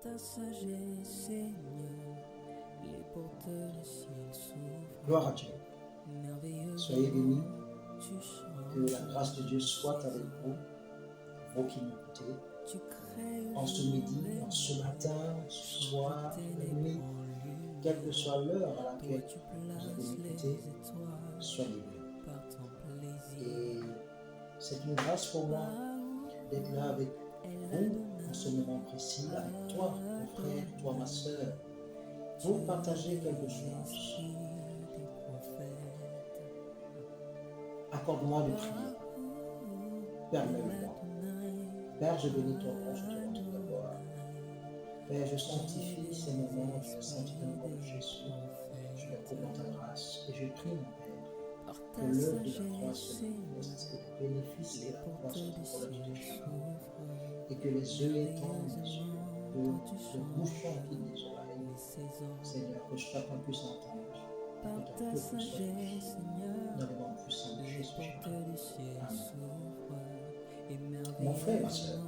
ta sagesse, Seigneur, les portes du ciel s'ouvrent. Gloire à Dieu. Merveilleux, Soyez bénis. tu changes. Que la grâce de Dieu soit avec vous, vous qui m'écoutez. Tu crées En ce midi, en ce matin, ce soir, la nuit, quelle que soit l'heure à laquelle vous allez m'écouter, soyez bénis. par ton plaisir. Et c'est une grâce pour moi d'être là avec vous en ce moment précis, avec toi, mon frère, toi, ma soeur, pour partager quelque chose. Accorde-moi de prier. Permets-le-moi. Père, je bénis ton nom, je te rends toute la gloire. Père, je sanctifie ces moments, je sanctifie le nom de Jésus. Je leur commande ta grâce et je prie, mon Père, que l'œuvre de la croix se manifeste, que le bénéfice de la croix soit pour l'œuvre de chacun, et que les yeux étendent les yeux, que le bouche empile les oreilles, Seigneur, que chacun puisse entendre, que ton peuple soit édifié. Dans le nom puissant de Jésus, Amen. Mon frère, ma soeur,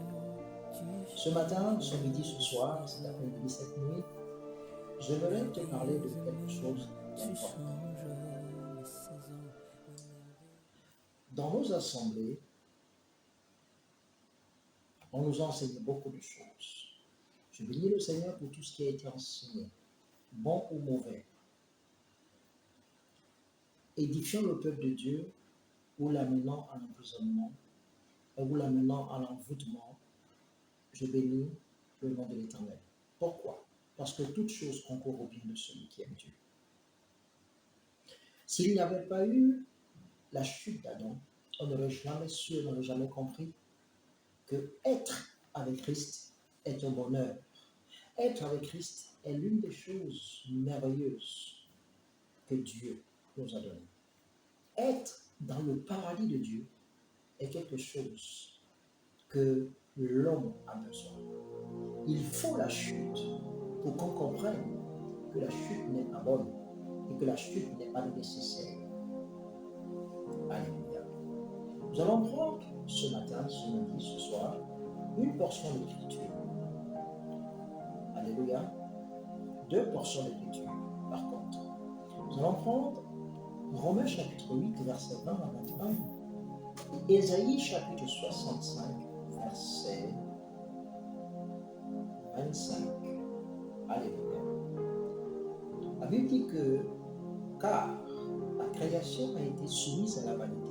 ce matin, ce midi, ce soir, cet après-midi, cette nuit, j'aimerais te parler de quelque chose d'important. Dans nos assemblées, on nous enseigne beaucoup de choses. Je bénis le Seigneur pour tout ce qui a été enseigné, bon ou mauvais, édifiant le peuple de Dieu ou l'amenant à l'emprisonnement ou l'amenant à l'envoûtement. Je bénis le nom de l'Éternel. Pourquoi? Parce que toute chose concourt au bien de celui qui aime Dieu. S'il n'y avait pas eu la chute d'Adam, on n'aurait jamais su, on n'aurait jamais compris que être avec Christ est un bonheur. Être avec Christ est l'une des choses merveilleuses que Dieu nous a données. Être dans le paradis de Dieu est quelque chose que l'homme a besoin. Il faut la chute pour qu'on comprenne que la chute n'est pas bonne et que la chute n'est pas nécessaire. Alléluia. Nous allons prendre ce matin, ce midi, ce soir, une portion d'écriture. Alléluia. Deux portions d'écriture, par contre. Nous allons prendre Romains chapitre 8, verset 20 à 21, et Ésaïe chapitre 65, verset 25. Alléluia. La Bible dit que, car la création a été soumise à la vanité,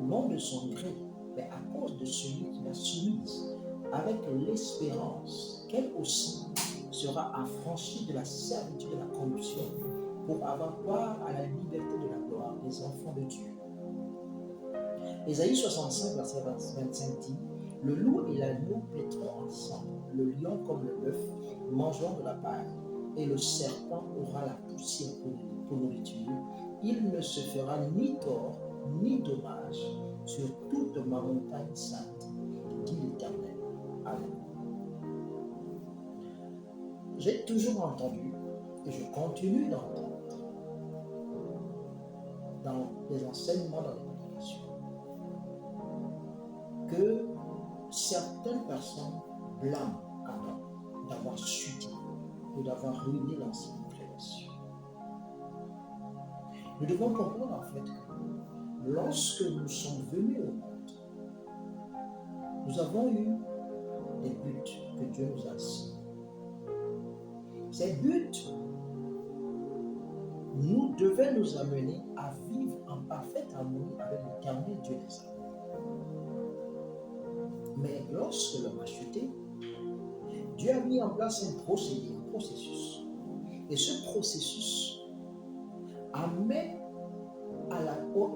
non de son gré, mais à cause de celui qui l'a soumise, avec l'espérance qu'elle aussi sera affranchie de la servitude de la corruption, pour avoir part à la liberté de la gloire des enfants de Dieu. Ésaïe 65, verset 25 dit, le loup et l'agneau paîtront ensemble, le lion comme le bœuf mangeront de la paille, et le serpent aura la poussière pour nourriture. Il ne se fera ni tort ni dommage sur toute ma montagne sainte, dit l'Éternel. Amen. J'ai toujours entendu, et je continue d'entendre, dans les enseignements, dans les prédications, que certaines personnes blâment Adam d'avoir chuté ou d'avoir ruiné l'ancienne création. Nous devons comprendre en fait que lorsque nous sommes venus au monde, nous avons eu des buts que Dieu nous a assignés. Ces buts nous devaient nous amener à vivre en parfaite harmonie avec l'Éternel Dieu des armées. Mais lorsque l'homme a chuté, Dieu a mis en place un procédé, un processus. Et ce processus amène à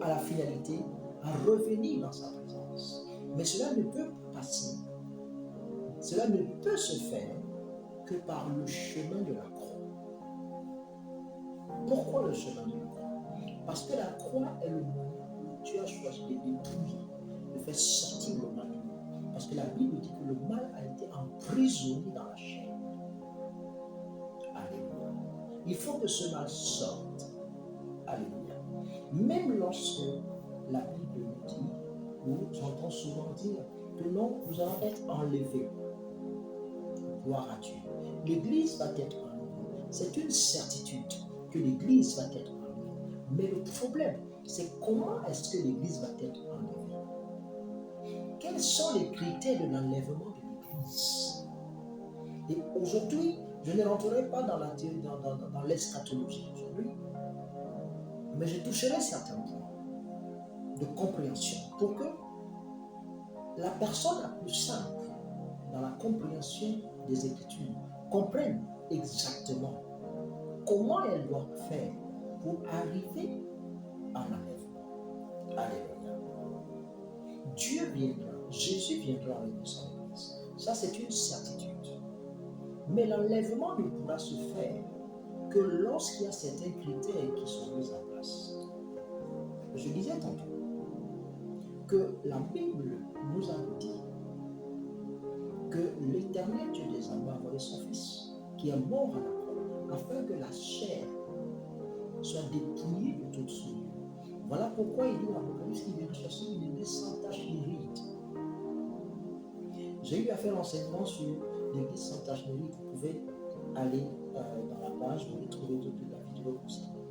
la finalité à revenir dans sa présence. Mais cela ne peut pas passer. Cela ne peut se faire que par le chemin de la croix. Pourquoi le chemin de la croix? Parce que la croix est le moyen où Dieu a choisi de dépouiller, de faire sortir le mal. Parce que la Bible dit que le mal a été emprisonné dans la chair. Alléluia. Il faut que ce mal sorte. Alléluia. Même lorsque la Bible nous dit, ou j'entends souvent dire, que non, nous allons être enlevés. Gloire à Dieu. L'Église va être enlevée. C'est une certitude que l'Église va être enlevée. Mais le problème, c'est comment est-ce que l'Église va être enlevée? Quels sont les critères de l'enlèvement de l'Église? Et aujourd'hui, je ne rentrerai pas dans l'eschatologie aujourd'hui, mais je toucherai certains points de compréhension pour que la personne la plus simple dans la compréhension des Écritures comprenne exactement comment elle doit faire pour arriver à l'enlèvement. Alléluia. Dieu viendra, Jésus viendra avec son Église. Ça, c'est une certitude. Mais l'enlèvement ne pourra se faire que lorsqu'il y a certains critères qui sont mis en place. Je disais tantôt que la Bible nous a dit que l'Éternel Dieu des armées a envoyé son Fils, qui est mort à la croix, afin que la chair soit dépouillée de toute souillure. Voilà pourquoi il dit dans l'Apocalypse qu'il vient chercher une église sans tache ni ride. J'ai eu à faire l'enseignement sur l'église sans tache ni ride. Vous pouvez aller dans la page, vous allez trouver toute la vidéo concernée.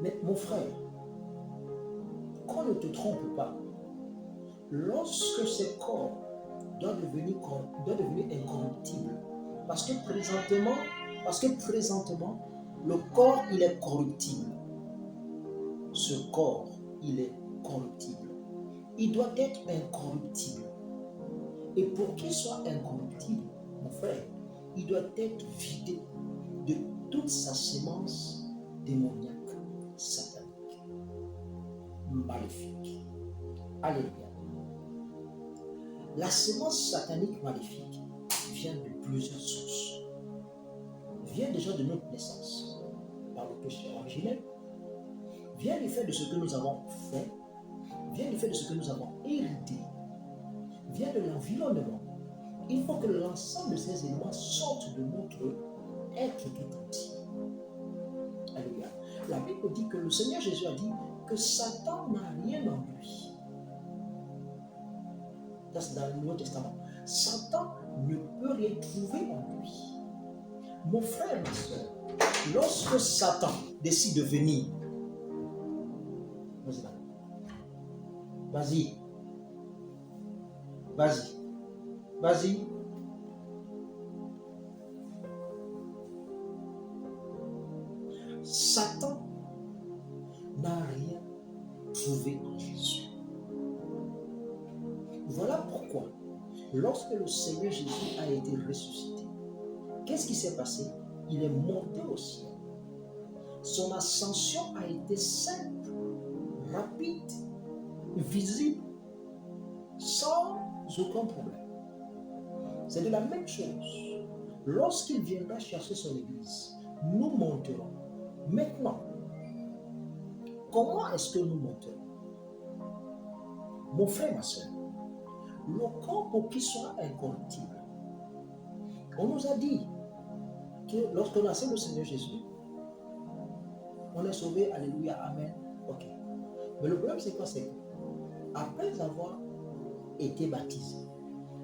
Mais mon frère, qu'on ne te trompe pas, lorsque ce corps doit devenir incorruptible, parce que présentement, le corps, il est corruptible. Ce corps, il est corruptible. Il doit être incorruptible. Et pour qu'il soit incorruptible, mon frère, il doit être vidé de toute sa sémence démoniaque, satanique, maléfique. Alléluia. La sémence satanique maléfique vient de plusieurs sources. Vient déjà de notre naissance, par le péché originel, vient du fait de ce que nous avons fait, vient du fait de ce que nous avons hérité, vient de l'environnement. Il faut que l'ensemble de ces éléments sortent de notre être tout entier. Alléluia. La Bible dit que le Seigneur Jésus a dit que Satan n'a rien en lui. Ça, c'est dans le Nouveau Testament. Satan ne peut rien trouver en lui. Mon frère, ma soeur, lorsque Satan décide de venir, vas-y, Satan n'a rien trouvé en Jésus. Voilà pourquoi, lorsque le Seigneur Jésus a été ressuscité, qu'est-ce qui s'est passé? Il est monté au ciel. Son ascension a été simple, rapide, visible, sans aucun problème. C'est de la même chose. Lorsqu'il viendra chercher son Église, nous monterons. Maintenant, comment est-ce que nous monterons? Mon frère, ma soeur, le corps pour qu'il soit incorruptible. On nous a dit que lorsqu'on accepte le Seigneur Jésus, on est sauvé, alléluia, amen, ok. Mais le problème c'est quoi? C'est que après avoir été baptisé,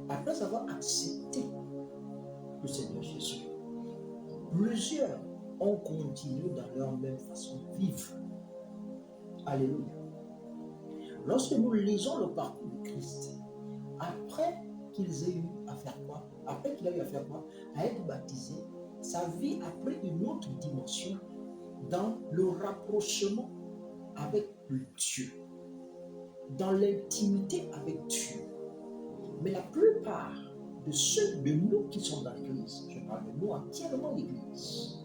après avoir accepté le Seigneur Jésus, plusieurs ont continué dans leur même façon de vivre. Alléluia. Lorsque nous lisons le parcours de Christ, après qu'ils aient eu à faire quoi? Après qu'il a eu à faire quoi? À être baptisé, sa vie a pris une autre dimension dans le rapprochement avec Dieu, dans l'intimité avec Dieu. Mais la plupart de ceux de nous qui sont dans l'Église, je parle de nous entièrement l'Église,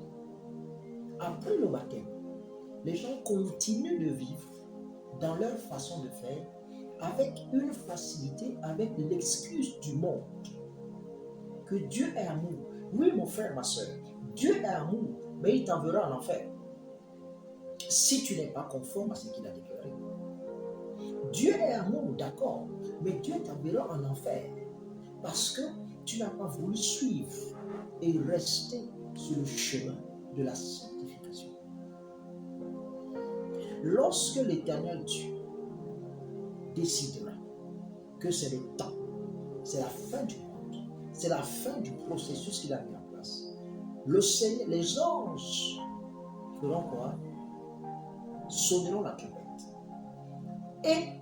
après le baptême, les gens continuent de vivre dans leur façon de faire avec une facilité, avec l'excuse du monde que Dieu est amour. Oui, mon frère, ma soeur, Dieu est amour, mais il t'enverra en enfer si tu n'es pas conforme à ce qu'il a déclaré. Dieu est amour, d'accord, mais Dieu t'enverra en enfer parce que tu n'as pas voulu suivre et rester sur le chemin de la sanctification. Lorsque l'Éternel Dieu décidera que c'est le temps, c'est la fin du monde, c'est la fin du processus qu'il a mis en place. Le Seigneur, les anges feront quoi? Sonneront la trompette. Et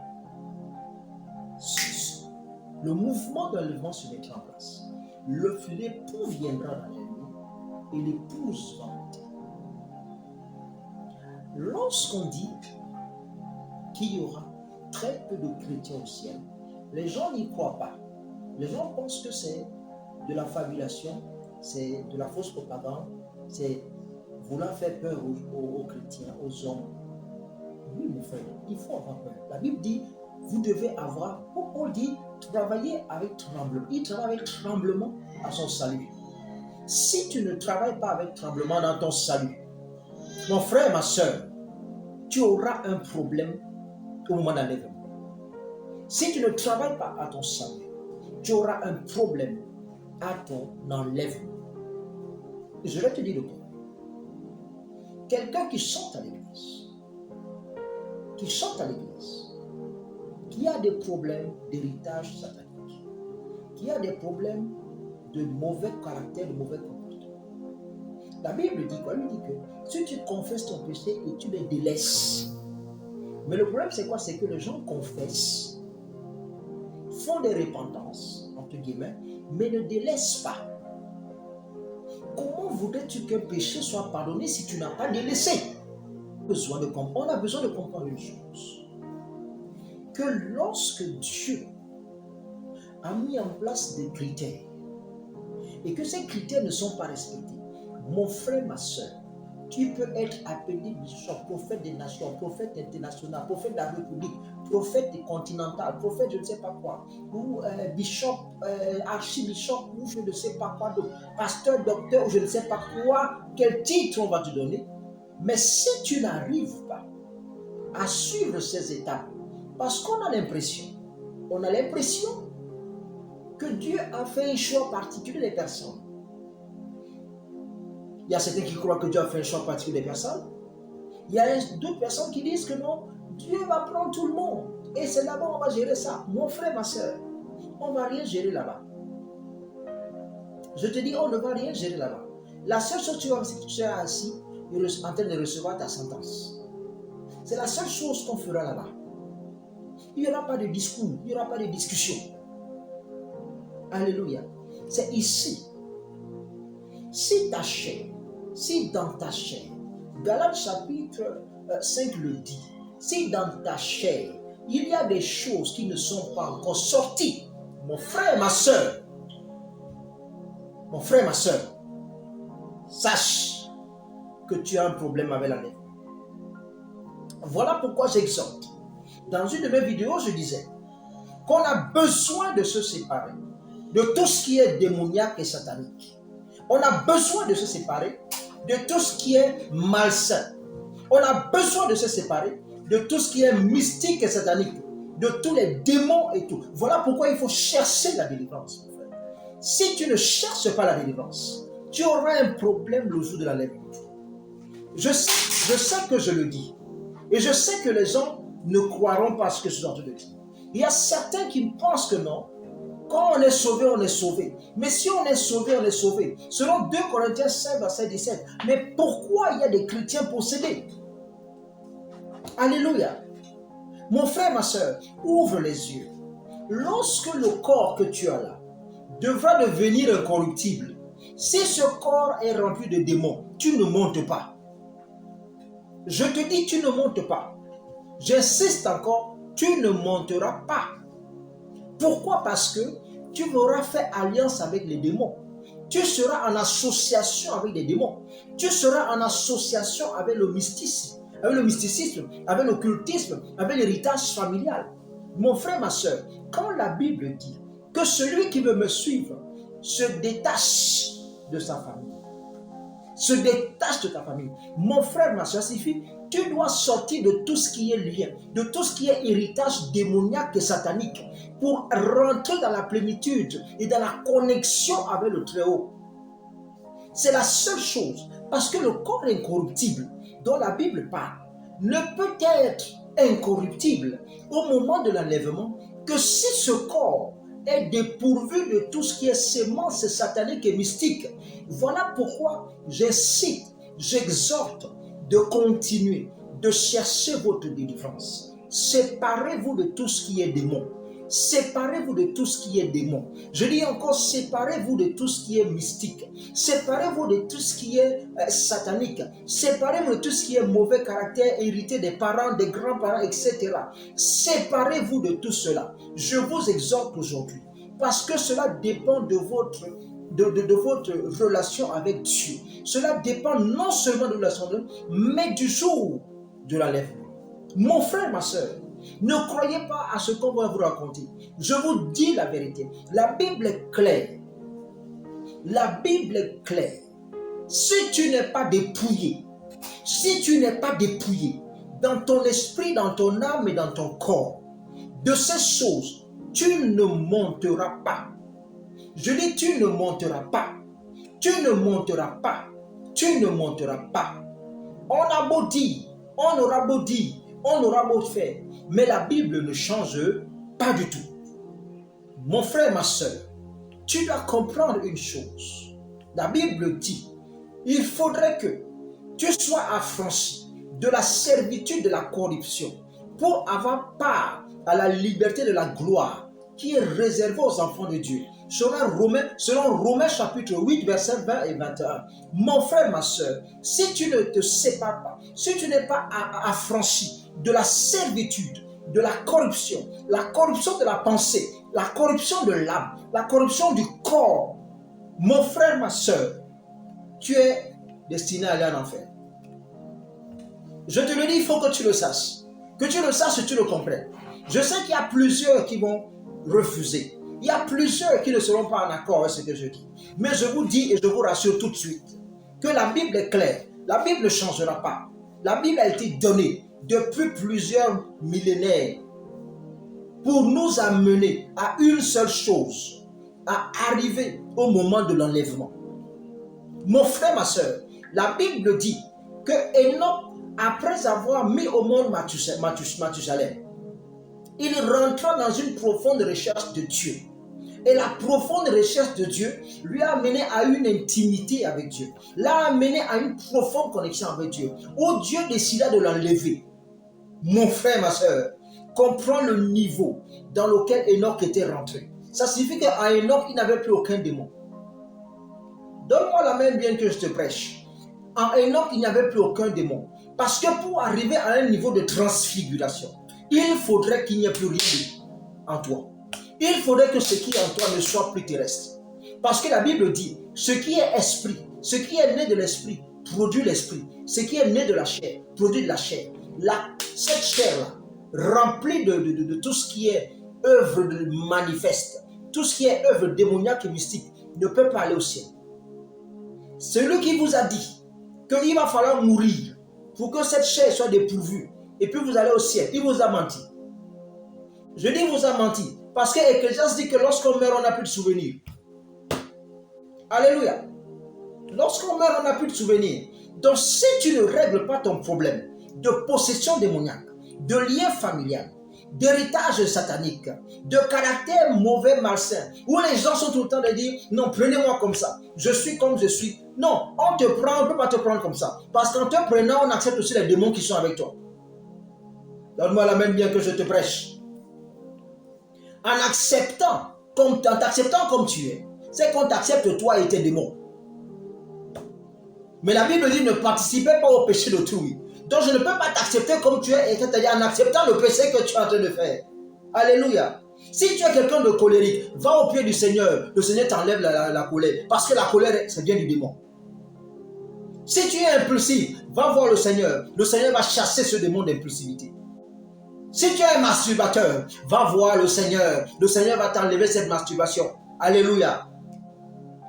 le mouvement d'enlèvement se mettra en place. L'époux viendra dans la nuit et l'épouse va monter. Lorsqu'on dit qu'il y aura très peu de chrétiens au ciel, les gens n'y croient pas. Les gens pensent que c'est de la fabulation, c'est de la fausse propagande, c'est vouloir faire peur aux chrétiens, aux hommes. Oui, mon frère, il faut avoir peur. La Bible dit, vous devez avoir, Paul dit, travailler avec tremblement. Il travaille avec tremblement à son salut. Si tu ne travailles pas avec tremblement dans ton salut, mon frère, ma soeur, tu auras un problème au moment d'enlèvement. Si tu ne travailles pas à ton salut, tu auras un problème à ton enlèvement. Je vais te dire le cas. Quelqu'un qui chante à l'église, qui a des problèmes d'héritage satanique, qui a des problèmes de mauvais caractère, de mauvais comportement. La Bible dit quoi? Elle dit que si tu confesses ton péché et tu les délaisses, mais le problème c'est quoi? C'est que les gens confessent, font des repentances, entre guillemets, mais ne délaissent pas. Comment voudrais-tu qu'un péché soit pardonné si tu n'as pas délaissé? On a besoin de comprendre une chose. Que lorsque Dieu a mis en place des critères et que ces critères ne sont pas respectés, mon frère, ma soeur, tu peux être appelé bishop, prophète des nations, prophète international, prophète de la République, prophète continental, prophète je ne sais pas quoi, ou bishop, archibishop, ou je ne sais pas quoi d'autre, pasteur, docteur, ou je ne sais pas quoi, quel titre on va te donner. Mais si tu n'arrives pas à suivre ces étapes, parce qu'on a l'impression que Dieu a fait un choix particulier des personnes. Il y a certains qui croient que Dieu a fait un choix particulier des personnes. Il y a d'autres personnes qui disent que non, Dieu va prendre tout le monde. Et c'est là-bas on va gérer ça. Mon frère, ma soeur, on ne va rien gérer là-bas. Je te dis, on ne va rien gérer là-bas. La seule chose que tu vas faire, c'est que tu seras assis en train de recevoir ta sentence. C'est la seule chose qu'on fera là-bas. Il n'y aura pas de discours, il n'y aura pas de discussion. Alléluia. C'est ici. Si dans ta chair, Galates chapitre 5 le dit, si dans ta chair, il y a des choses qui ne sont pas encore sorties, mon frère, ma soeur, sache que tu as un problème avec la lèvre. Voilà pourquoi j'exhorte. Dans une de mes vidéos, je disais qu'on a besoin de se séparer de tout ce qui est démoniaque et satanique. On a besoin de se séparer de tout ce qui est malsain. On a besoin de se séparer de tout ce qui est mystique et satanique, de tous les démons et tout. Voilà pourquoi il faut chercher la délivrance, mon frère. Si tu ne cherches pas la délivrance, tu auras un problème le jour de l'enlèvement. Je sais que je le dis. Et je sais que les gens ne croiront pas ce que je suis en train de dire. Il y a certains qui pensent que non. Quand on est sauvé, on est sauvé. Mais si on est sauvé, on est sauvé. Selon 2 Corinthiens 5, verset 17. Mais pourquoi il y a des chrétiens possédés? Alléluia. Mon frère, ma soeur, ouvre les yeux. Lorsque le corps que tu as là devra devenir incorruptible, si ce corps est rempli de démons, tu ne montes pas. Je te dis, tu ne montes pas. J'insiste encore, tu ne monteras pas. Pourquoi? Parce que tu auras fait alliance avec les démons. Tu seras en association avec les démons. Tu seras en association avec le mysticisme, avec l'occultisme, avec l'héritage familial. Mon frère, ma soeur, quand la Bible dit que celui qui veut me suivre se détache de sa famille, se détache de ta famille. Mon frère, ma soeur, signifie tu dois sortir de tout ce qui est lien, de tout ce qui est héritage démoniaque et satanique pour rentrer dans la plénitude et dans la connexion avec le Très-Haut. C'est la seule chose, parce que le corps incorruptible dont la Bible parle ne peut être incorruptible au moment de l'enlèvement que si ce corps est dépourvu de tout ce qui est sémence satanique et mystique. Voilà pourquoi j'incite, j'exhorte de continuer de chercher votre délivrance. Séparez-vous de tout ce qui est démon. Séparez-vous de tout ce qui est démon. Je dis encore, séparez-vous de tout ce qui est mystique. Séparez-vous de tout ce qui est satanique. Séparez-vous de tout ce qui est mauvais caractère hérité des parents, des grands-parents, etc. Séparez-vous de tout cela. Je vous exhorte aujourd'hui parce que cela dépend de votre relation avec Dieu. Cela dépend non seulement de la relation de Dieu, mais du jour de l'enlèvement. Mon frère, ma soeur, ne croyez pas à ce qu'on va vous raconter. Je vous dis la vérité. La Bible est claire. La Bible est claire. Si tu n'es pas dépouillé, dans ton esprit, dans ton âme et dans ton corps, de ces choses, tu ne monteras pas. Je dis, tu ne monteras pas. Tu ne monteras pas. Tu ne monteras pas. On a beau dire, on aura beau dire, on aura beau faire, mais la Bible ne change pas du tout. Mon frère, ma soeur, tu dois comprendre une chose. La Bible dit, il faudrait que tu sois affranchi de la servitude de la corruption pour avoir part à la liberté de la gloire qui est réservée aux enfants de Dieu. Selon Romains chapitre 8, versets 20 et 21. Mon frère, ma soeur, si tu ne te sépares pas, si tu n'es pas affranchi de la servitude, de la corruption de la pensée, la corruption de l'âme, la corruption du corps, mon frère, ma soeur, tu es destiné à aller en enfer. Je te le dis, il faut que tu le saches. Que tu le saches et tu le comprennes. Je sais qu'il y a plusieurs qui vont refuser. Il y a plusieurs qui ne seront pas en accord avec ce que je dis. Mais je vous dis et je vous rassure tout de suite que la Bible est claire. La Bible ne changera pas. La Bible a été donnée depuis plusieurs millénaires pour nous amener à une seule chose, à arriver au moment de l'enlèvement. Mon frère, ma soeur, la Bible dit que Enoch, après avoir mis au monde Mathusalem, il rentra dans une profonde recherche de Dieu. Et la profonde recherche de Dieu lui a amené à une intimité avec Dieu, l'a amené à une profonde connexion avec Dieu, où Dieu décida de l'enlever. Mon frère, ma soeur, comprends le niveau dans lequel Enoch était rentré. Ça signifie qu'à Enoch, il n'avait plus aucun démon. Donne-moi la main bien que je te prêche. En Enoch, il n'y avait plus aucun démon. Parce que pour arriver à un niveau de transfiguration, il faudrait qu'il n'y ait plus rien en toi. Il faudrait que ce qui est en toi ne soit plus terrestre. Parce que la Bible dit, ce qui est esprit, ce qui est né de l'esprit, produit l'esprit. Ce qui est né de la chair, produit de la chair. Cette chair-là, remplie de tout ce qui est œuvre manifeste, tout ce qui est œuvre démoniaque et mystique, ne peut pas aller au ciel. Celui qui vous a dit qu'il va falloir mourir pour que cette chair soit dépourvue, et puis vous allez au ciel, il vous a menti. Je dis vous a menti, parce que Ecclésiaste dit que lorsqu'on meurt, on n'a plus de souvenirs. Alléluia. Lorsqu'on meurt, on n'a plus de souvenirs. Donc si tu ne règles pas ton problème de possession démoniaque, de lien familial, d'héritage satanique, de caractère mauvais, malsain, où les gens sont tout le temps de dire, non, prenez-moi comme ça, je suis comme je suis. Non, on te prend, on ne peut pas te prendre comme ça. Parce qu'en te prenant, on accepte aussi les démons qui sont avec toi. Donne-moi la main bien que je te prêche. En t'acceptant comme tu es, c'est qu'on t'accepte toi et tes démons. Mais la Bible dit, ne participez pas au péché d'autrui. Donc je ne peux pas t'accepter comme tu es, c'est-à-dire en acceptant le péché que tu es en train de faire. Alléluia. Si tu es quelqu'un de colérique, va au pied du Seigneur. Le Seigneur t'enlève la colère. Parce que la colère, ça vient du démon. Si tu es impulsif, va voir le Seigneur. Le Seigneur va chasser ce démon d'impulsivité. Si tu es un masturbateur, va voir le Seigneur. Le Seigneur va t'enlever cette masturbation. Alléluia.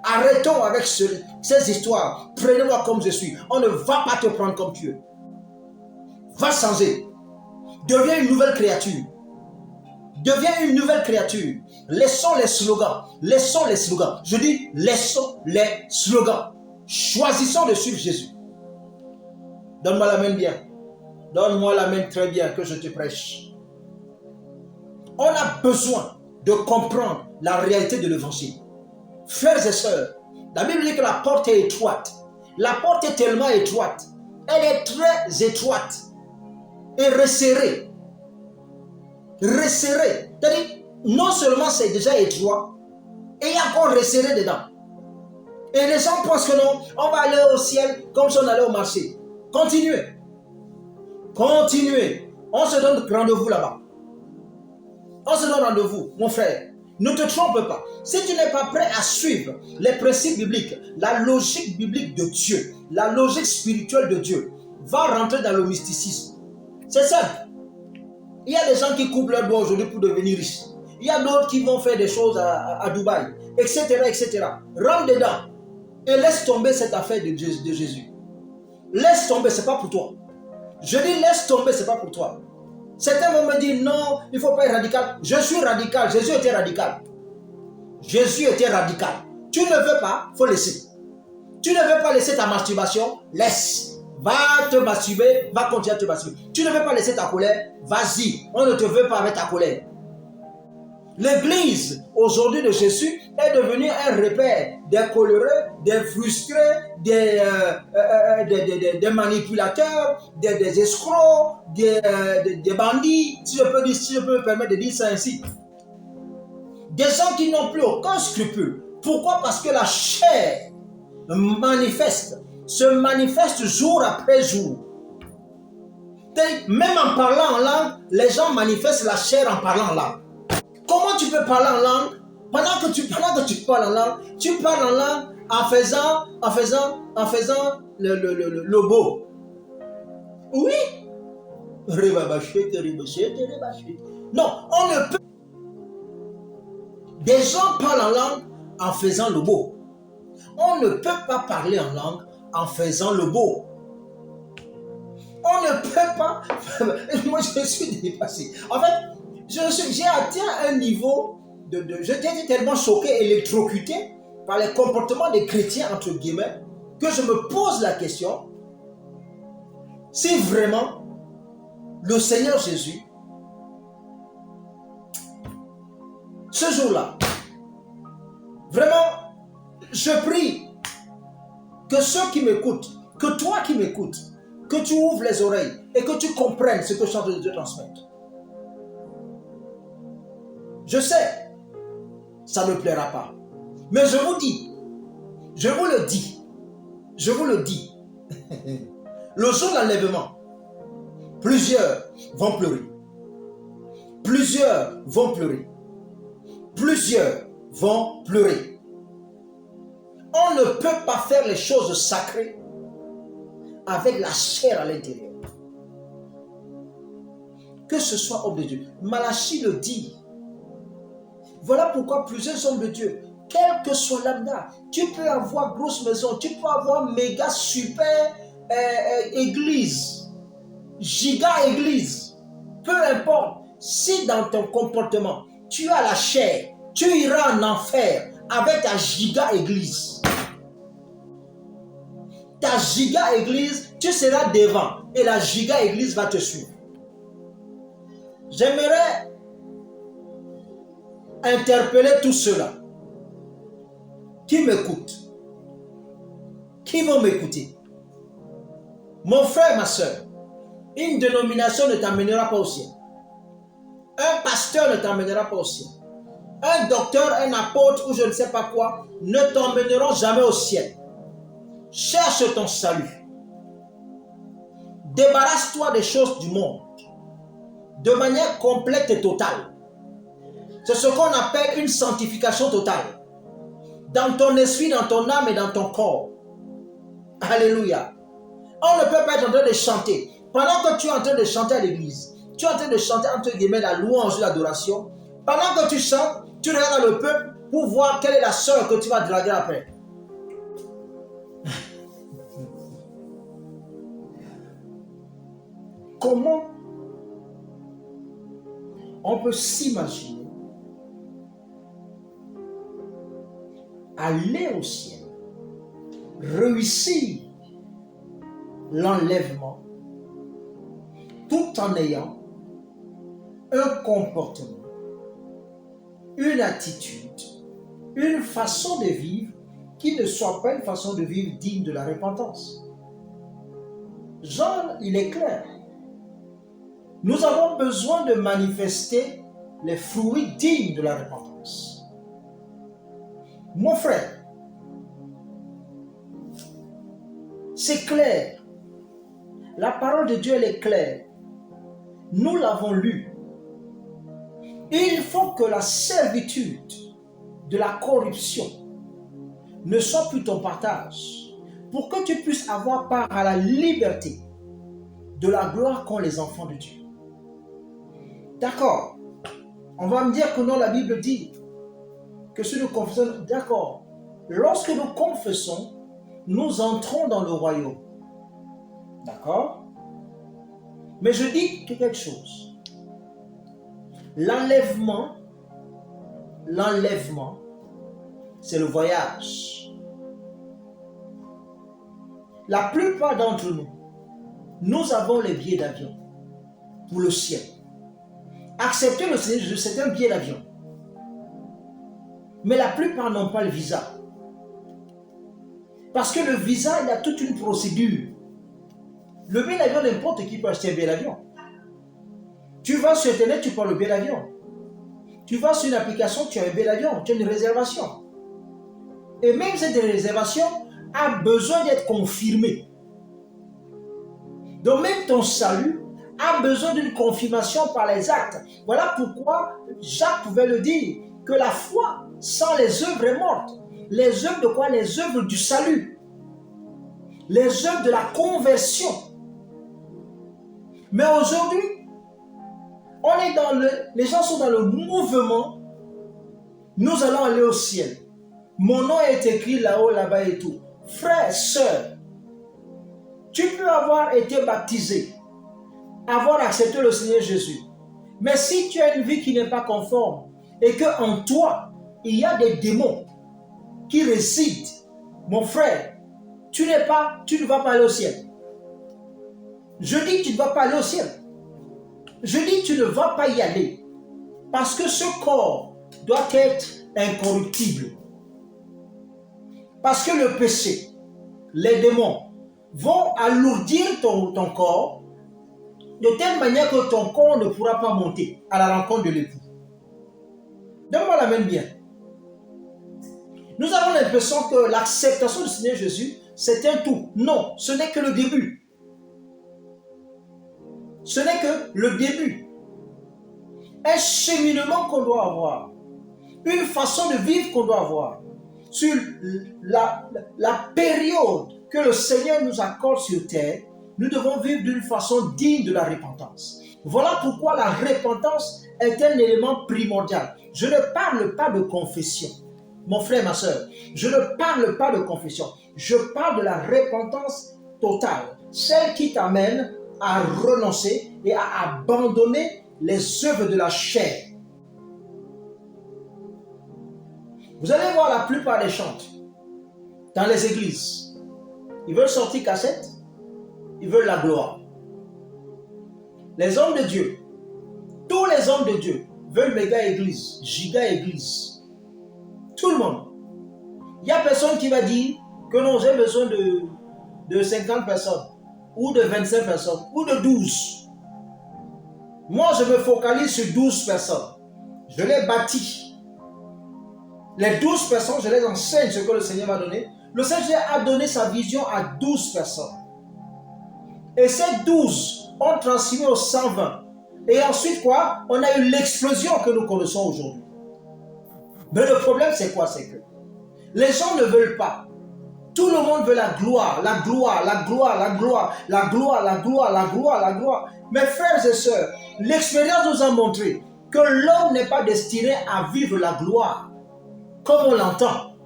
Arrêtons avec ces histoires. Prenez-moi comme je suis. On ne va pas te prendre comme tu es. Va changer. Deviens une nouvelle créature. Deviens une nouvelle créature. Laissons les slogans. Laissons les slogans. Je dis, laissons les slogans. Choisissons de suivre Jésus. Donne-moi la main bien. Donne-moi la main très bien que je te prêche. On a besoin de comprendre la réalité de l'évangile. Frères et sœurs, la Bible dit que la porte est étroite. La porte est tellement étroite. Elle est très étroite et resserrée. Resserrée. C'est-à-dire, non seulement c'est déjà étroit, et il y a encore resserré dedans. Et les gens pensent que non, on va aller au ciel comme si on allait au marché. Continuez. Continuez. On se donne rendez-vous là-bas. On se donne rendez-vous, mon frère. Ne te trompe pas. Si tu n'es pas prêt à suivre les principes bibliques, la logique biblique de Dieu, la logique spirituelle de Dieu, va rentrer dans le mysticisme. C'est simple. Il y a des gens qui coupent leurs doigts aujourd'hui pour devenir riches. Il y a d'autres qui vont faire des choses à Dubaï, etc., etc. Rentre dedans et laisse tomber cette affaire de Jésus. Laisse tomber, ce n'est pas pour toi. Je dis laisse tomber, ce n'est pas pour toi. Certains vont me dire non, il ne faut pas être radical. Je suis radical, Jésus était radical. Jésus était radical. Tu ne veux pas, il faut laisser. Tu ne veux pas laisser ta masturbation, laisse. Va te masturber, va continuer à te masturber. Tu ne veux pas laisser ta colère, vas-y. On ne te veut pas avec ta colère. L'église aujourd'hui de Jésus est devenue un repère des coléreux, des frustrés, des manipulateurs, des escrocs, des bandits, si je peux me permettre de dire ça ainsi. Des gens qui n'ont plus aucun scrupule. Pourquoi? Parce que la chair se manifeste jour après jour. Même en parlant en langue, les gens manifestent la chair en parlant en langue. Comment tu peux parler en langue? Pendant que tu parles en langue, tu parles en langue en faisant le beau. Oui. Non, on ne peut. Des gens parlent en langue en faisant le beau. On ne peut pas parler en langue en faisant le beau. On ne peut pas. Moi, je suis dépassé. En fait, j'ai atteint un niveau j'étais tellement choqué, électrocuté par les comportements des chrétiens, entre guillemets, que je me pose la question si vraiment le Seigneur Jésus, ce jour-là, vraiment, je prie que ceux qui m'écoutent, que toi qui m'écoutes, que tu ouvres les oreilles et que tu comprennes ce que je suis en train de te transmettre. Je sais, ça ne plaira pas. Mais je vous dis, je vous le dis, le jour de l'enlèvement, plusieurs vont pleurer. Plusieurs vont pleurer. Plusieurs vont pleurer. On ne peut pas faire les choses sacrées avec la chair à l'intérieur. Que ce soit homme de Dieu. Malachie le dit. Voilà pourquoi plusieurs hommes de Dieu, quel que soit l'âme, tu peux avoir grosse maison, tu peux avoir méga super église, giga église, peu importe. Si dans ton comportement, tu as la chair, tu iras en enfer avec ta giga église. Ta giga église, tu seras devant et la giga église va te suivre. J'aimerais interpeller tous ceux-là qui m'écoutent, qui vont m'écouter. Mon frère, ma soeur, une dénomination ne t'amènera pas au ciel. Un pasteur ne t'emmènera pas au ciel. Un docteur, un apôtre ou je ne sais pas quoi ne t'emmèneront jamais au ciel. Cherche ton salut. Débarrasse-toi des choses du monde de manière complète et totale. C'est ce qu'on appelle une sanctification totale. Dans ton esprit, dans ton âme et dans ton corps. Alléluia. On ne peut pas être en train de chanter. Pendant que tu es en train de chanter à l'église, tu es en train de chanter entre guillemets la louange de l'adoration. Pendant que tu chantes, tu regardes dans le peuple pour voir quelle est la sœur que tu vas draguer après. Comment on peut s'imaginer aller au ciel, réussir l'enlèvement, tout en ayant un comportement une attitude, une façon de vivre qui ne soit pas une façon de vivre digne de la repentance. Jean, il est clair. Nous avons besoin de manifester les fruits dignes de la repentance. Mon frère, c'est clair. La parole de Dieu, elle est claire. Nous l'avons lue. Il faut que la servitude de la corruption ne soit plus ton partage, pour que tu puisses avoir part à la liberté de la gloire qu'ont les enfants de Dieu. D'accord. On va me dire que non, la Bible dit que si nous confessons, d'accord. Lorsque nous confessons, nous entrons dans le royaume. D'accord? Mais je dis quelque chose. L'enlèvement, c'est le voyage. La plupart d'entre nous, nous avons les billets d'avion pour le ciel. Accepter le Seigneur, c'est un billet d'avion. Mais la plupart n'ont pas le visa. Parce que le visa, il y a toute une procédure. Le billet d'avion, n'importe qui peut acheter un billet d'avion. Tu vas sur Internet, tu prends le billet d'avion. Tu vas sur une application, tu as un billet d'avion, tu as une réservation. Et même cette réservation a besoin d'être confirmée. Donc même ton salut a besoin d'une confirmation par les actes. Voilà pourquoi Jacques pouvait le dire, que la foi sans les œuvres est morte. Les œuvres de quoi? Les œuvres du salut. Les œuvres de la conversion. Mais aujourd'hui, les gens sont dans le mouvement. Nous allons aller au ciel. Mon nom est écrit là-haut, là-bas et tout. Frère, sœur, tu peux avoir été baptisé, avoir accepté le Seigneur Jésus. Mais si tu as une vie qui n'est pas conforme et qu'en toi, il y a des démons qui résident, mon frère, tu ne vas pas aller au ciel. Je dis que tu ne vas pas aller au ciel. Je dis que tu ne vas pas y aller. Parce que ce corps doit être incorruptible. Parce que le péché, les démons, vont alourdir ton corps de telle manière que ton corps ne pourra pas monter à la rencontre de l'époux. Donne-moi la main bien. Nous avons l'impression que l'acceptation du Seigneur Jésus, c'est un tout. Non, ce n'est que le début. Ce n'est que le début. Un cheminement qu'on doit avoir. Une façon de vivre qu'on doit avoir. Sur la période que le Seigneur nous accorde sur terre, nous devons vivre d'une façon digne de la repentance. Voilà pourquoi la repentance est un élément primordial. Je ne parle pas de confession. Mon frère, ma soeur, je ne parle pas de confession. Je parle de la repentance totale. Celle qui t'amène à renoncer et à abandonner les œuvres de la chair. Vous allez voir la plupart des chantres dans les églises. Ils veulent sortir cassette, ils veulent la gloire. Les hommes de Dieu, tous les hommes de Dieu veulent méga église, giga église. Tout le monde. Il n'y a personne qui va dire que non, j'ai besoin de 50 personnes, ou de 25 personnes, ou de 12. Moi, je me focalise sur 12 personnes. Je les bâtis. Les 12 personnes, je les enseigne ce que le Seigneur m'a donné. Le Seigneur a donné sa vision à 12 personnes. Et ces 12 ont transmis aux 120. Et ensuite quoi? On a eu l'explosion que nous connaissons aujourd'hui. Mais le problème c'est quoi? C'est que les gens ne veulent pas. Tout le monde veut la gloire, la gloire, la gloire, la gloire, la gloire, la gloire, la gloire, la gloire. Mes frères et sœurs, l'expérience nous a montré que l'homme n'est pas destiné à vivre la gloire comme on l'entend.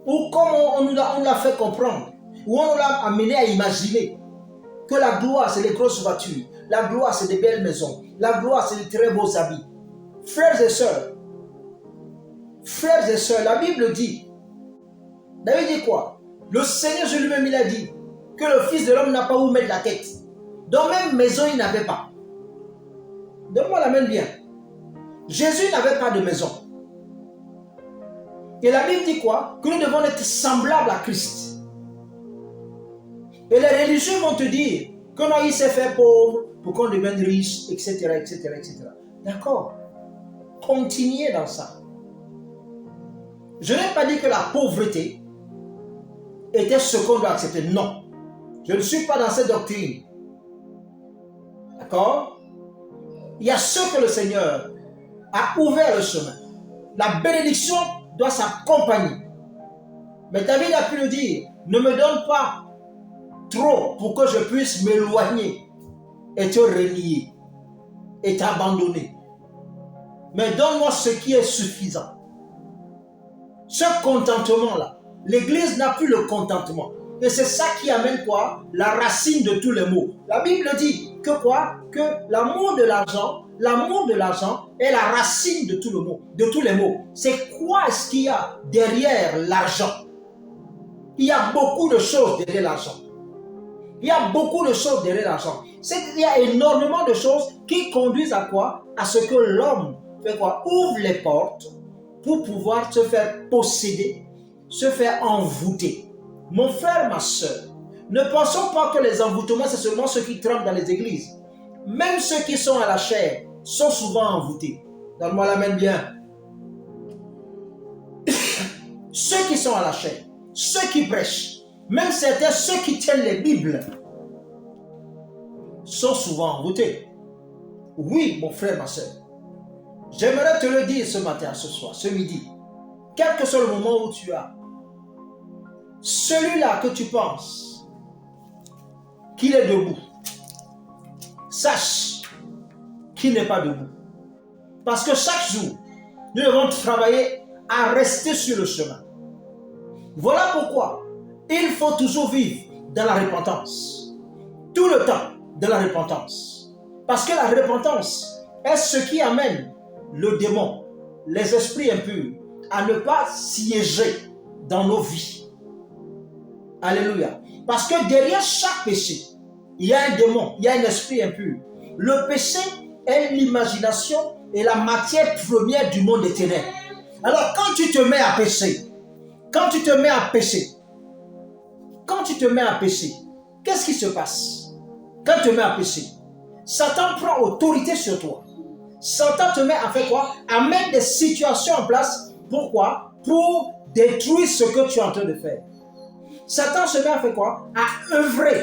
Ou comme on nous l'a fait comprendre. Ou on nous l'a amené à imaginer que la gloire c'est les grosses voitures, la gloire c'est des belles maisons, la gloire c'est des très beaux habits. Frères et sœurs, la Bible dit, David dit quoi? Le Seigneur Jésus lui-même il a dit que le Fils de l'homme n'a pas où mettre la tête. Dans même maison il n'avait pas. Donne-moi la main bien. Jésus n'avait pas de maison. Et la Bible dit quoi? Que nous devons être semblables à Christ. Et les religieux vont te dire que non, il s'est fait pauvre pour qu'on devienne riche, etc., etc., etc. D'accord. Continuez dans ça. Je n'ai pas dit que la pauvreté était ce qu'on doit accepter. Non. Je ne suis pas dans cette doctrine. D'accord? Il y a ce que le Seigneur a ouvert le chemin. La bénédiction doit s'accompagner. Mais David a pu le dire, ne me donne pas trop pour que je puisse m'éloigner et te renier et t'abandonner. Mais donne-moi ce qui est suffisant. Ce contentement-là, l'Église n'a plus le contentement. Et c'est ça qui amène quoi? La racine de tous les maux. La Bible dit que quoi? Que l'amour de l'argent est la racine de tout le mot, de tous les maux. C'est quoi est-ce qu'il y a derrière l'argent? Il y a beaucoup de choses derrière l'argent. Il y a beaucoup de choses derrière l'argent. Il y a énormément de choses qui conduisent à quoi? À ce que l'homme fait quoi? Ouvre les portes pour pouvoir se faire posséder, se faire envoûter. Mon frère, ma soeur, ne pensons pas que les envoûtements, c'est seulement ceux qui trempent dans les églises. Même ceux qui sont à la chair sont souvent envoûtés. Donne-moi la main bien. Ceux qui sont à la chair, ceux qui prêchent, même certains, ceux qui tiennent les Bibles, sont souvent envoûtés. Oui, mon frère, ma soeur. J'aimerais te le dire ce matin, ce soir, ce midi. Quel que soit le moment où tu as, celui-là que tu penses qu'il est debout, sache qu'il n'est pas debout. Parce que chaque jour, nous devons travailler à rester sur le chemin. Voilà pourquoi il faut toujours vivre dans la repentance. Tout le temps dans la repentance. Parce que la repentance est ce qui amène le démon, les esprits impurs, à ne pas siéger dans nos vies. Alléluia. Parce que derrière chaque péché, il y a un démon, il y a un esprit impur. Le péché est l'imagination et la matière première du monde des ténèbres. Alors quand tu te mets à pécher, quand tu te mets à pécher, qu'est-ce qui se passe? Quand tu te mets à pécher, Satan prend autorité sur toi. Satan te met à faire quoi? À mettre des situations en place. Pourquoi? Pour détruire ce que tu es en train de faire. Satan se met à faire quoi? À œuvrer.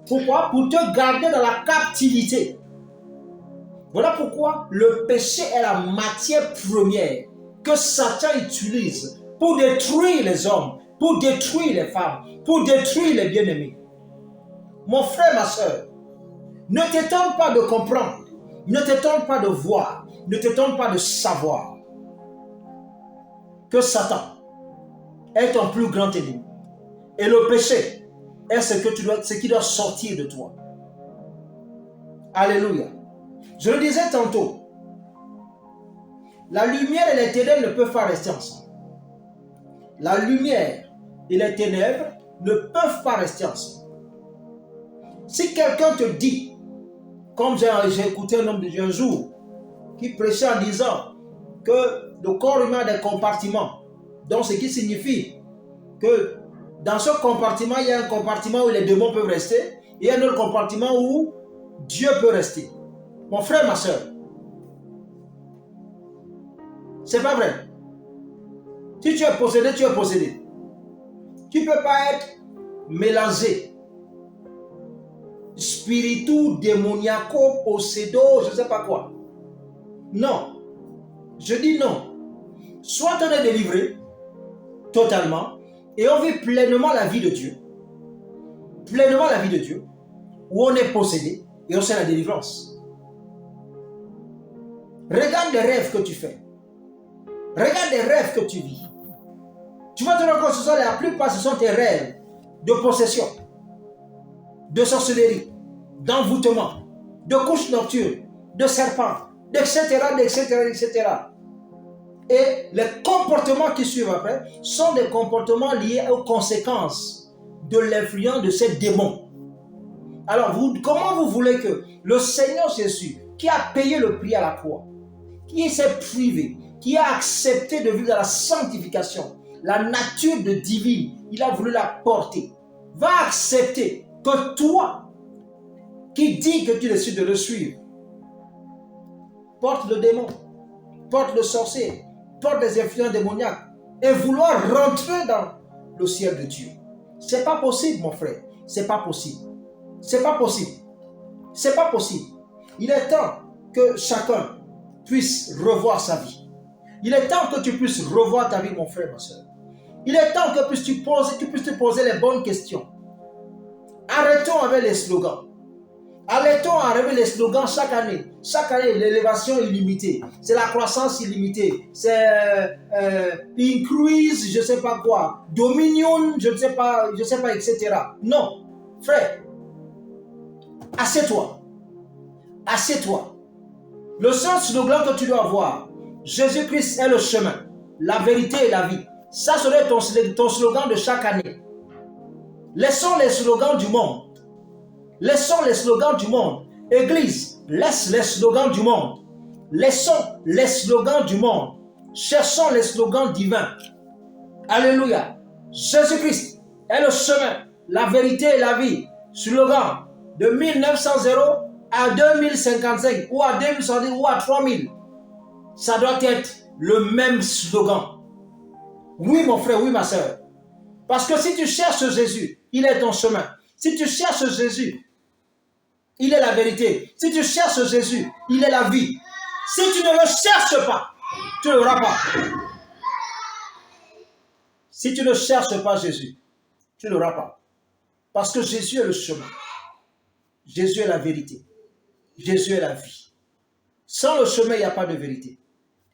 Pourquoi? Pour te garder dans la captivité. Voilà pourquoi le péché est la matière première que Satan utilise pour détruire les hommes, pour détruire les femmes, pour détruire les bien-aimés. Mon frère, ma soeur, ne t'étonne pas de comprendre, ne t'étonne pas de voir, ne t'étonne pas de savoir que Satan est ton plus grand ennemi. Et le péché est ce qui doit sortir de toi. Alléluia. Je le disais tantôt, la lumière et les ténèbres ne peuvent pas rester ensemble. La lumière et les ténèbres ne peuvent pas rester ensemble. Si quelqu'un te dit, comme j'ai écouté un homme de Dieu un jour, qui prêchait en disant que le corps humain a des compartiments, donc ce qui signifie que dans ce compartiment, il y a un compartiment où les démons peuvent rester, et il y a un autre compartiment où Dieu peut rester. Mon frère, ma soeur, c'est pas vrai. Si tu es possédé, tu es possédé. Tu ne peux pas être mélangé. Spiritu, démoniaco, possédo, je ne sais pas quoi. Non. Je dis non. Soit on est délivré totalement et on vit pleinement la vie de Dieu. Pleinement la vie de Dieu. Où on est possédé et on sait la délivrance. Regarde les rêves que tu fais. Regarde les rêves que tu vis. Tu vas te rendre compte que la plupart ce sont tes rêves de possession, de sorcellerie, d'envoûtement, de couches nocturnes, de serpents, etc., etc., etc. Et les comportements qui suivent après sont des comportements liés aux conséquences de l'influence de ces démons. Alors, comment vous voulez que le Seigneur Jésus, qui a payé le prix à la croix, qui s'est privé, qui a accepté de vivre dans la sanctification, la nature de divine, il a voulu la porter, va accepter que toi, qui dis que tu décides de le suivre, porte le démon, porte le sorcier, porte les influences démoniaques et vouloir rentrer dans le ciel de Dieu. C'est pas possible, mon frère. C'est pas possible. C'est pas possible. C'est pas possible. Il est temps que chacun puisse revoir sa vie. Il est temps que tu puisses revoir ta vie, mon frère, ma soeur. Il est temps que tu puisses te poser les bonnes questions. Arrêtons avec les slogans. Arrêtons avec les slogans chaque année. Chaque année, l'élévation illimitée. C'est la croissance illimitée. C'est increase, je ne sais pas quoi. Dominion, je ne sais pas, etc. Non, frère. Assieds-toi. Assieds-toi. Le seul slogan que tu dois avoir, Jésus-Christ est le chemin, la vérité et la vie. Ça serait ton slogan de chaque année. Laissons les slogans du monde. Laissons les slogans du monde. Église, laisse les slogans du monde. Laissons les slogans du monde. Cherchons les slogans divins. Alléluia. Jésus-Christ est le chemin, la vérité et la vie. Slogan de 1900 à 2055 ou à 2110 ou à 3000. Ça doit être le même slogan. Oui, mon frère, oui, ma soeur. Parce que si tu cherches Jésus, il est ton chemin. Si tu cherches Jésus, il est la vérité. Si tu cherches Jésus, il est la vie. Si tu ne le cherches pas, tu ne l'auras pas. Si tu ne cherches pas Jésus, tu ne l'auras pas. Parce que Jésus est le chemin. Jésus est la vérité. Jésus est la vie. Sans le chemin, il n'y a pas de vérité.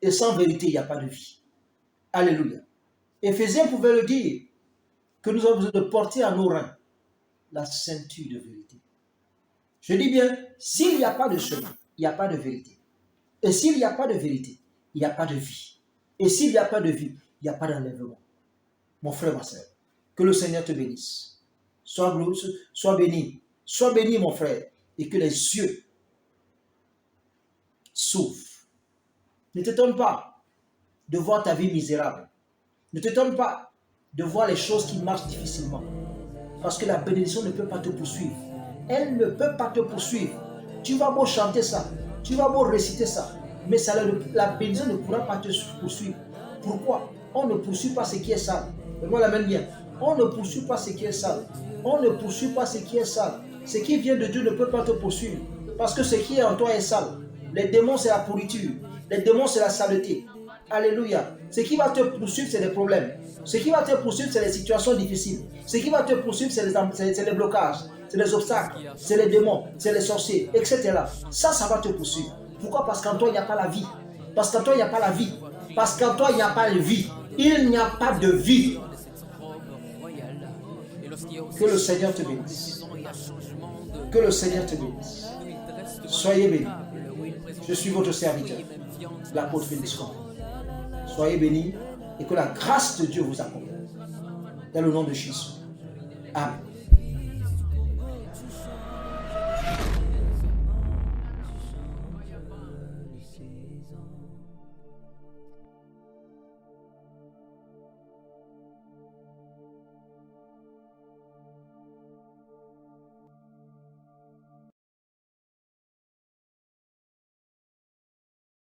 Et sans vérité, il n'y a pas de vie. Alléluia. Éphésiens pouvait le dire, que nous avons besoin de porter à nos reins la ceinture de vérité. Je dis bien, s'il n'y a pas de chemin, il n'y a pas de vérité. Et s'il n'y a pas de vérité, il n'y a pas de vie. Et s'il n'y a pas de vie, il n'y a pas d'enlèvement. Mon frère, ma soeur, que le Seigneur te bénisse. Sois béni. Sois béni, mon frère, et que les yeux s'ouvrent. Ne t'étonne pas de voir ta vie misérable. Ne t'étonne pas de voir les choses qui marchent difficilement. Parce que la bénédiction ne peut pas te poursuivre. Elle ne peut pas te poursuivre. Tu vas beau chanter ça, tu vas beau réciter ça, mais la bénédiction ne pourra pas te poursuivre. Pourquoi? On ne poursuit pas ce qui est sale. Moi, l'amène bien. On ne poursuit pas ce qui est sale. On ne poursuit pas ce qui est sale. Ce qui vient de Dieu ne peut pas te poursuivre. Parce que ce qui est en toi est sale. Les démons, c'est la pourriture. Les démons, c'est la saleté. Alléluia. Ce qui va te poursuivre, c'est les problèmes. Ce qui va te poursuivre, c'est les situations difficiles. Ce qui va te poursuivre, c'est les blocages, c'est les obstacles, c'est les démons, c'est les sorciers, etc. Ça va te poursuivre. Pourquoi? Parce qu'en toi, il n'y a pas la vie. Parce qu'en toi, il n'y a pas la vie. Parce qu'en toi, il n'y a pas de vie. Il n'y a pas de vie. Que le Seigneur te bénisse. Que le Seigneur te bénisse. Soyez bénis. Je suis votre serviteur, l'apôtre Félix Combe. Soyez bénis et que la grâce de Dieu vous accompagne. Dans le nom de Jésus. Amen.